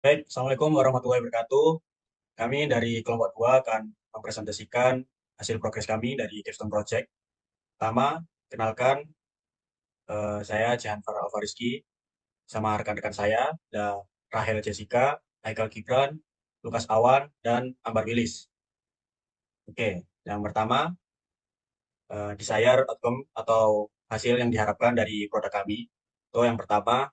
Baik, Assalamualaikum warahmatullahi wabarakatuh. Kami dari kelompok 2 akan mempresentasikan hasil progres kami dari Capstone Project. Pertama, kenalkan saya Jihan Farah Alfariski sama rekan-rekan saya, ada Rahel Jessica, Haikal Gibran, Lukas Awan, dan Ambar Wilis. Oke, yang pertama, desired outcome atau hasil yang diharapkan dari produk kami. Itu yang pertama,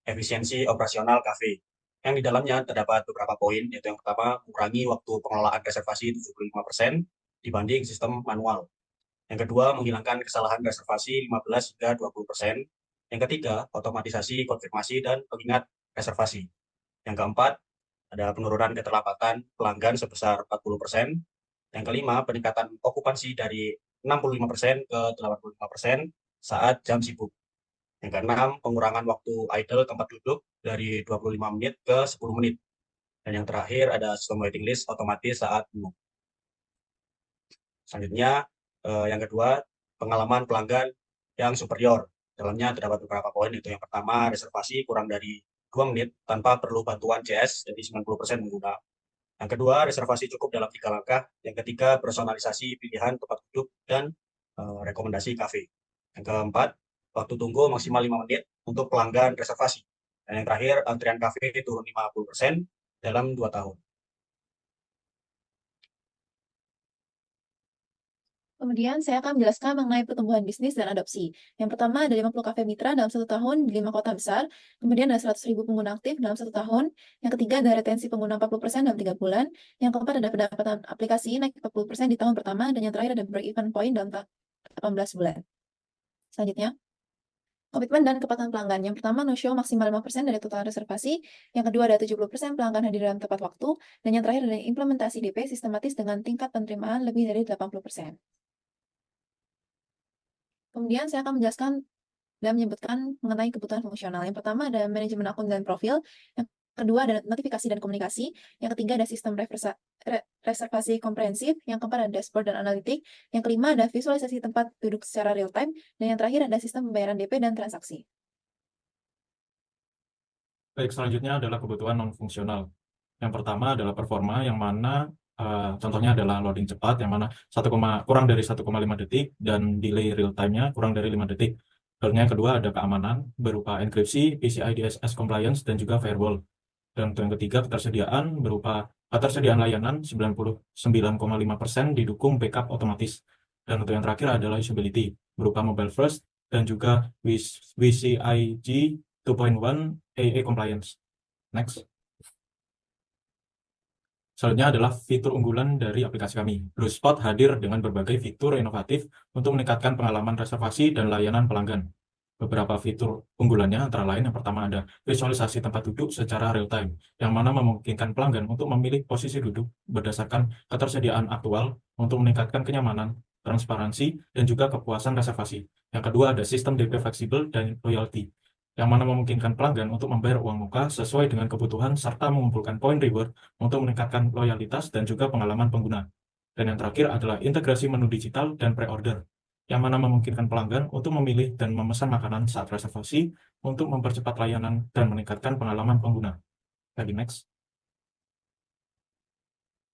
efisiensi operasional kafe. Yang di dalamnya terdapat beberapa poin, yaitu yang pertama, mengurangi waktu pengelolaan reservasi 75% dibanding sistem manual. Yang kedua, menghilangkan kesalahan reservasi 15 hingga 20%. Yang ketiga, otomatisasi konfirmasi dan pengingat reservasi. Yang keempat, ada penurunan keterlambatan pelanggan sebesar 40%. Yang kelima, peningkatan okupansi dari 65% ke 85% saat jam sibuk. Yang keenam, pengurangan waktu idle tempat duduk dari 25 menit ke 10 menit. Dan yang terakhir ada sistem waiting list otomatis saat penuh. Selanjutnya, yang kedua, pengalaman pelanggan yang superior. Dalamnya terdapat beberapa poin, itu yang pertama, reservasi kurang dari 2 menit tanpa perlu bantuan CS, jadi 90% pengguna. Yang kedua, reservasi cukup dalam 3 langkah. Yang ketiga, personalisasi pilihan tempat duduk dan rekomendasi kafe. Yang keempat, waktu tunggu maksimal 5 menit untuk pelanggan reservasi. Dan yang terakhir, antrian kafe turun 50% dalam 2 tahun. Kemudian saya akan menjelaskan mengenai pertumbuhan bisnis dan adopsi. Yang pertama ada 50 kafe mitra dalam 1 tahun di 5 kota besar. Kemudian ada 100.000 pengguna aktif dalam 1 tahun. Yang ketiga ada retensi pengguna 40% dalam 3 bulan. Yang keempat ada pendapatan aplikasi naik 40% di tahun pertama. Dan yang terakhir ada break even point dalam 18 bulan. Selanjutnya, komitmen dan kepatuhan pelanggan. Yang pertama, no show maksimal 5% dari total reservasi. Yang kedua, ada 70% pelanggan hadir dalam tepat waktu. Dan yang terakhir, ada implementasi DP sistematis dengan tingkat penerimaan lebih dari 80%. Kemudian saya akan menjelaskan dan menyebutkan mengenai kebutuhan fungsional. Yang pertama ada manajemen akun dan profil. Yang kedua ada notifikasi dan komunikasi. Yang ketiga ada sistem reservasi komprehensif. Yang keempat ada dashboard dan analitik. Yang kelima ada visualisasi tempat duduk secara real time. Dan yang terakhir ada sistem pembayaran DP dan transaksi. Baik, selanjutnya adalah kebutuhan non-fungsional. Yang pertama adalah performa, yang mana contohnya adalah loading cepat, yang mana kurang dari 1,5 detik, dan delay real time-nya kurang dari 5 detik. Lalu yang kedua ada keamanan, berupa enkripsi, PCI DSS compliance, dan juga firewall. Dan untuk yang ketiga, ketersediaan berupa ketersediaan layanan 99,5% didukung backup otomatis. Dan untuk yang terakhir adalah usability, berupa mobile first, dan juga WCIG 2.1 AA compliance. Next. Selanjutnya adalah fitur unggulan dari aplikasi kami. Bluespot hadir dengan berbagai fitur inovatif untuk meningkatkan pengalaman reservasi dan layanan pelanggan. Beberapa fitur unggulannya antara lain yang pertama ada visualisasi tempat duduk secara real time, yang mana memungkinkan pelanggan untuk memilih posisi duduk berdasarkan ketersediaan aktual untuk meningkatkan kenyamanan, transparansi, dan juga kepuasan reservasi. Yang kedua ada sistem DP fleksibel dan loyalty, yang mana memungkinkan pelanggan untuk membayar uang muka sesuai dengan kebutuhan serta mengumpulkan poin reward untuk meningkatkan loyalitas dan juga pengalaman pengguna. Dan yang terakhir adalah integrasi menu digital dan pre-order, yang mana memungkinkan pelanggan untuk memilih dan memesan makanan saat reservasi untuk mempercepat layanan dan meningkatkan pengalaman pengguna. Lagi next.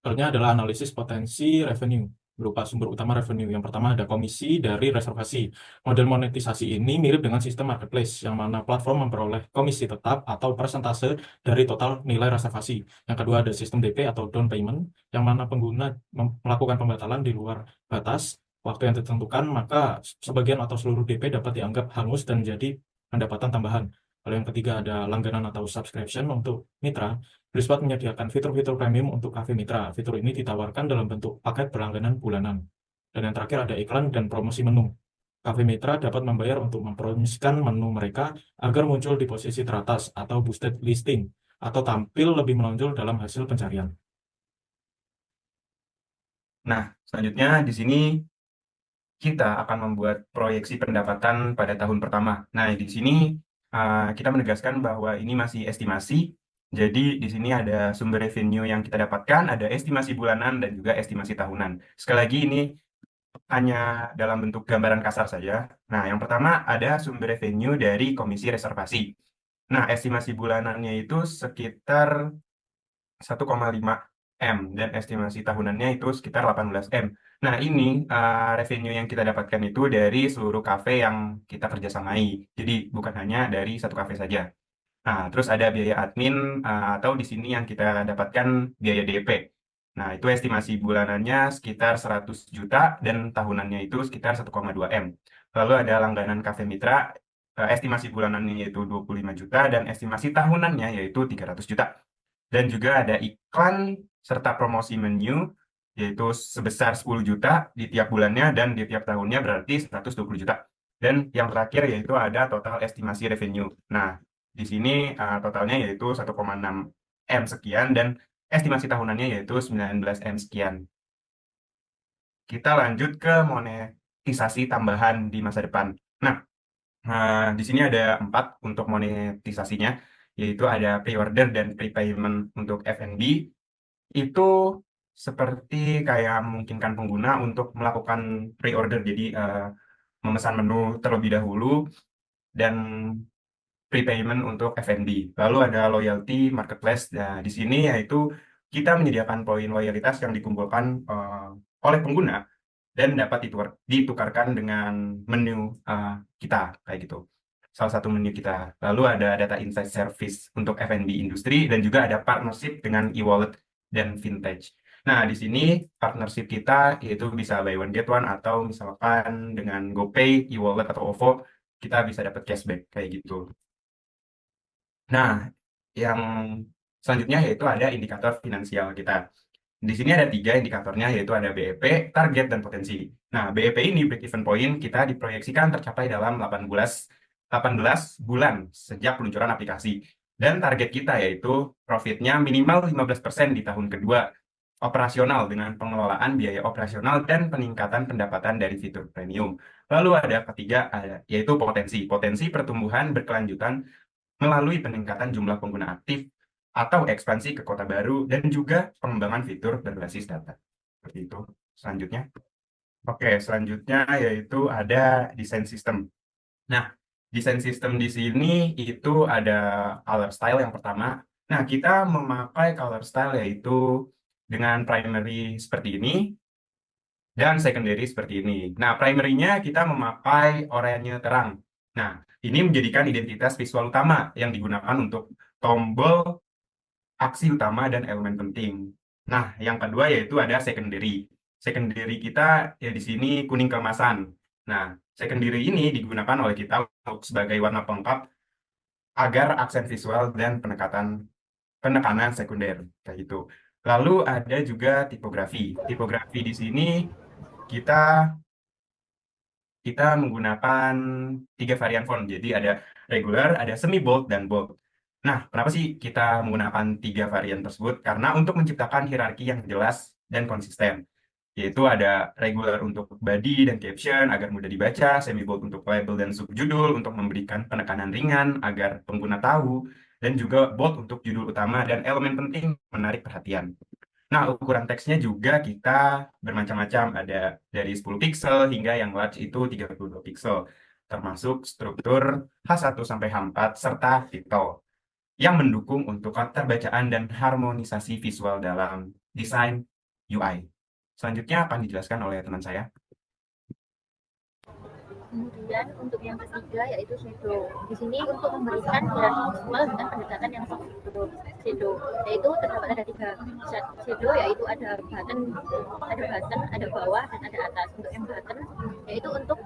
Selanjutnya adalah analisis potensi revenue berupa sumber utama revenue. Yang pertama ada komisi dari reservasi. Model monetisasi ini mirip dengan sistem marketplace, yang mana platform memperoleh komisi tetap atau persentase dari total nilai reservasi. Yang kedua ada sistem DP atau down payment, yang mana pengguna melakukan pembatalan di luar batas waktu yang ditentukan, maka sebagian atau seluruh DP dapat dianggap hangus dan menjadi pendapatan tambahan. Lalu yang ketiga ada langganan atau subscription untuk mitra. Bluespot menyediakan fitur-fitur premium untuk kafe mitra. Fitur ini ditawarkan dalam bentuk paket berlangganan bulanan. Dan yang terakhir ada iklan dan promosi menu. Kafe mitra dapat membayar untuk mempromosikan menu mereka agar muncul di posisi teratas atau boosted listing, atau tampil lebih menonjol dalam hasil pencarian. Nah, selanjutnya di sini kita akan membuat proyeksi pendapatan pada tahun pertama. Nah, di sini kita menegaskan bahwa ini masih estimasi. Jadi di sini ada sumber revenue yang kita dapatkan, ada estimasi bulanan dan juga estimasi tahunan. Sekali lagi ini hanya dalam bentuk gambaran kasar saja. Nah, yang pertama ada sumber revenue dari komisi reservasi. Nah, estimasi bulanannya itu sekitar 1,5 M dan estimasi tahunannya itu sekitar 18 M. Nah, ini revenue yang kita dapatkan itu dari seluruh kafe yang kita kerjasamai. Jadi bukan hanya dari satu kafe saja. Nah, terus ada biaya admin atau di sini yang kita dapatkan biaya DP. Nah, itu estimasi bulanannya sekitar 100 juta dan tahunannya itu sekitar 1,2 M. Lalu ada langganan Cafe Mitra, estimasi bulanannya yaitu 25 juta dan estimasi tahunannya yaitu 300 juta. Dan juga ada iklan serta promosi menu yaitu sebesar 10 juta di tiap bulannya dan di tiap tahunnya berarti 120 juta. Dan yang terakhir yaitu ada total estimasi revenue. Nah, di sini totalnya yaitu 1,6 M sekian dan estimasi tahunannya yaitu 19 M sekian. Kita lanjut ke monetisasi tambahan di masa depan. Nah, di sini ada 4 untuk monetisasinya, yaitu ada pre-order dan prepayment untuk F&B. Itu seperti kayak memungkinkan pengguna untuk melakukan pre-order, jadi memesan menu terlebih dahulu dan prepayment untuk F&B. Lalu ada loyalty marketplace. Nah, di sini yaitu kita menyediakan poin loyalitas yang dikumpulkan oleh pengguna dan dapat ditukarkan dengan menu kita kayak gitu. Salah satu menu kita. Lalu ada data insight service untuk F&B industri dan juga ada partnership dengan e-wallet dan vintage. Nah, di sini partnership kita yaitu bisa buy one get one atau misalkan dengan GoPay, e-wallet atau OVO kita bisa dapat cashback kayak gitu. Nah, yang selanjutnya yaitu ada indikator finansial kita. Di sini ada 3 indikatornya, yaitu ada BEP, target, dan potensi. Nah, BEP ini, break even point, kita diproyeksikan tercapai dalam 18 bulan sejak peluncuran aplikasi. Dan target kita yaitu profitnya minimal 15% di tahun kedua, operasional dengan pengelolaan biaya operasional dan peningkatan pendapatan dari fitur premium. Lalu ada ketiga, yaitu potensi. Potensi pertumbuhan berkelanjutan melalui peningkatan jumlah pengguna aktif atau ekspansi ke kota baru dan juga pengembangan fitur berbasis data. Seperti itu. Selanjutnya. Oke, selanjutnya yaitu ada desain sistem. Nah, desain sistem di sini itu ada color style yang pertama. Nah, kita memakai color style yaitu dengan primary seperti ini dan secondary seperti ini. Nah, primary-nya kita memakai oranye terang. Nah, ini menjadikan identitas visual utama yang digunakan untuk tombol aksi utama dan elemen penting. Nah, yang kedua yaitu ada secondary. Secondary kita ya di sini kuning keemasan. Nah, secondary ini digunakan oleh kita untuk sebagai warna pelengkap agar aksen visual dan penekanan sekunder kayak gitu. Lalu ada juga tipografi. Tipografi di sini kita kita menggunakan 3 varian font. Jadi ada regular, ada semi bold dan bold. Nah, kenapa sih kita menggunakan 3 varian tersebut? Karena untuk menciptakan hierarki yang jelas dan konsisten, yaitu ada regular untuk body dan caption agar mudah dibaca, semi bold untuk label dan subjudul untuk memberikan penekanan ringan agar pengguna tahu, dan juga bold untuk judul utama dan elemen penting menarik perhatian. Nah, ukuran teksnya juga kita bermacam-macam, ada dari 10 pixel hingga yang large itu 32 pixel, termasuk struktur H1 sampai H4 serta titel yang mendukung untuk keterbacaan dan harmonisasi visual dalam desain UI. Selanjutnya akan dijelaskan oleh teman saya. Kemudian untuk yang ketiga yaitu shadow. Di sini untuk memberikan hierarki visual dengan pendekatan yang struktur shadow, yaitu terdapat ada 3 shadow, yaitu ada button, ada bawah dan ada atas. Untuk yang button yaitu untuk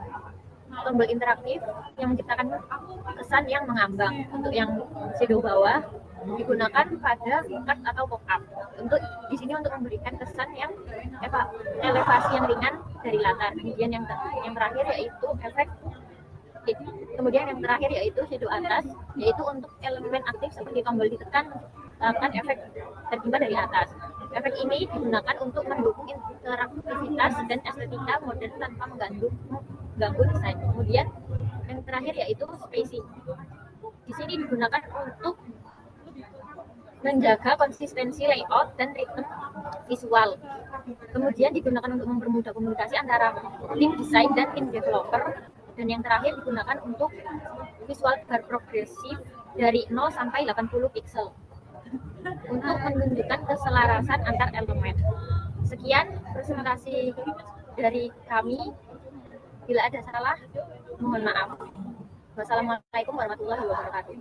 tombol interaktif yang menciptakan kesan yang mengambang. Untuk yang shadow bawah digunakan pada card atau pop-up. Untuk di sini untuk memberikan kesan yang elevasi yang ringan dari latar. Kemudian yang terakhir yaitu efek. Kemudian yang terakhir yaitu shadow atas, yaitu untuk elemen aktif seperti tombol ditekan akan efek tertimpa dari atas. Efek ini digunakan untuk mendukung interaktivitas dan estetika modern tanpa mengganggu desain. Kemudian yang terakhir yaitu spacing. Di sini digunakan untuk menjaga konsistensi layout dan ritme visual. Kemudian digunakan untuk mempermudah komunikasi antara tim desain dan tim developer. Dan yang terakhir digunakan untuk visual bar progresif dari 0 sampai 80 pixel untuk menunjukkan keselarasan antar elemen. Sekian presentasi dari kami. Bila ada salah, mohon maaf. Wassalamualaikum warahmatullahi wabarakatuh.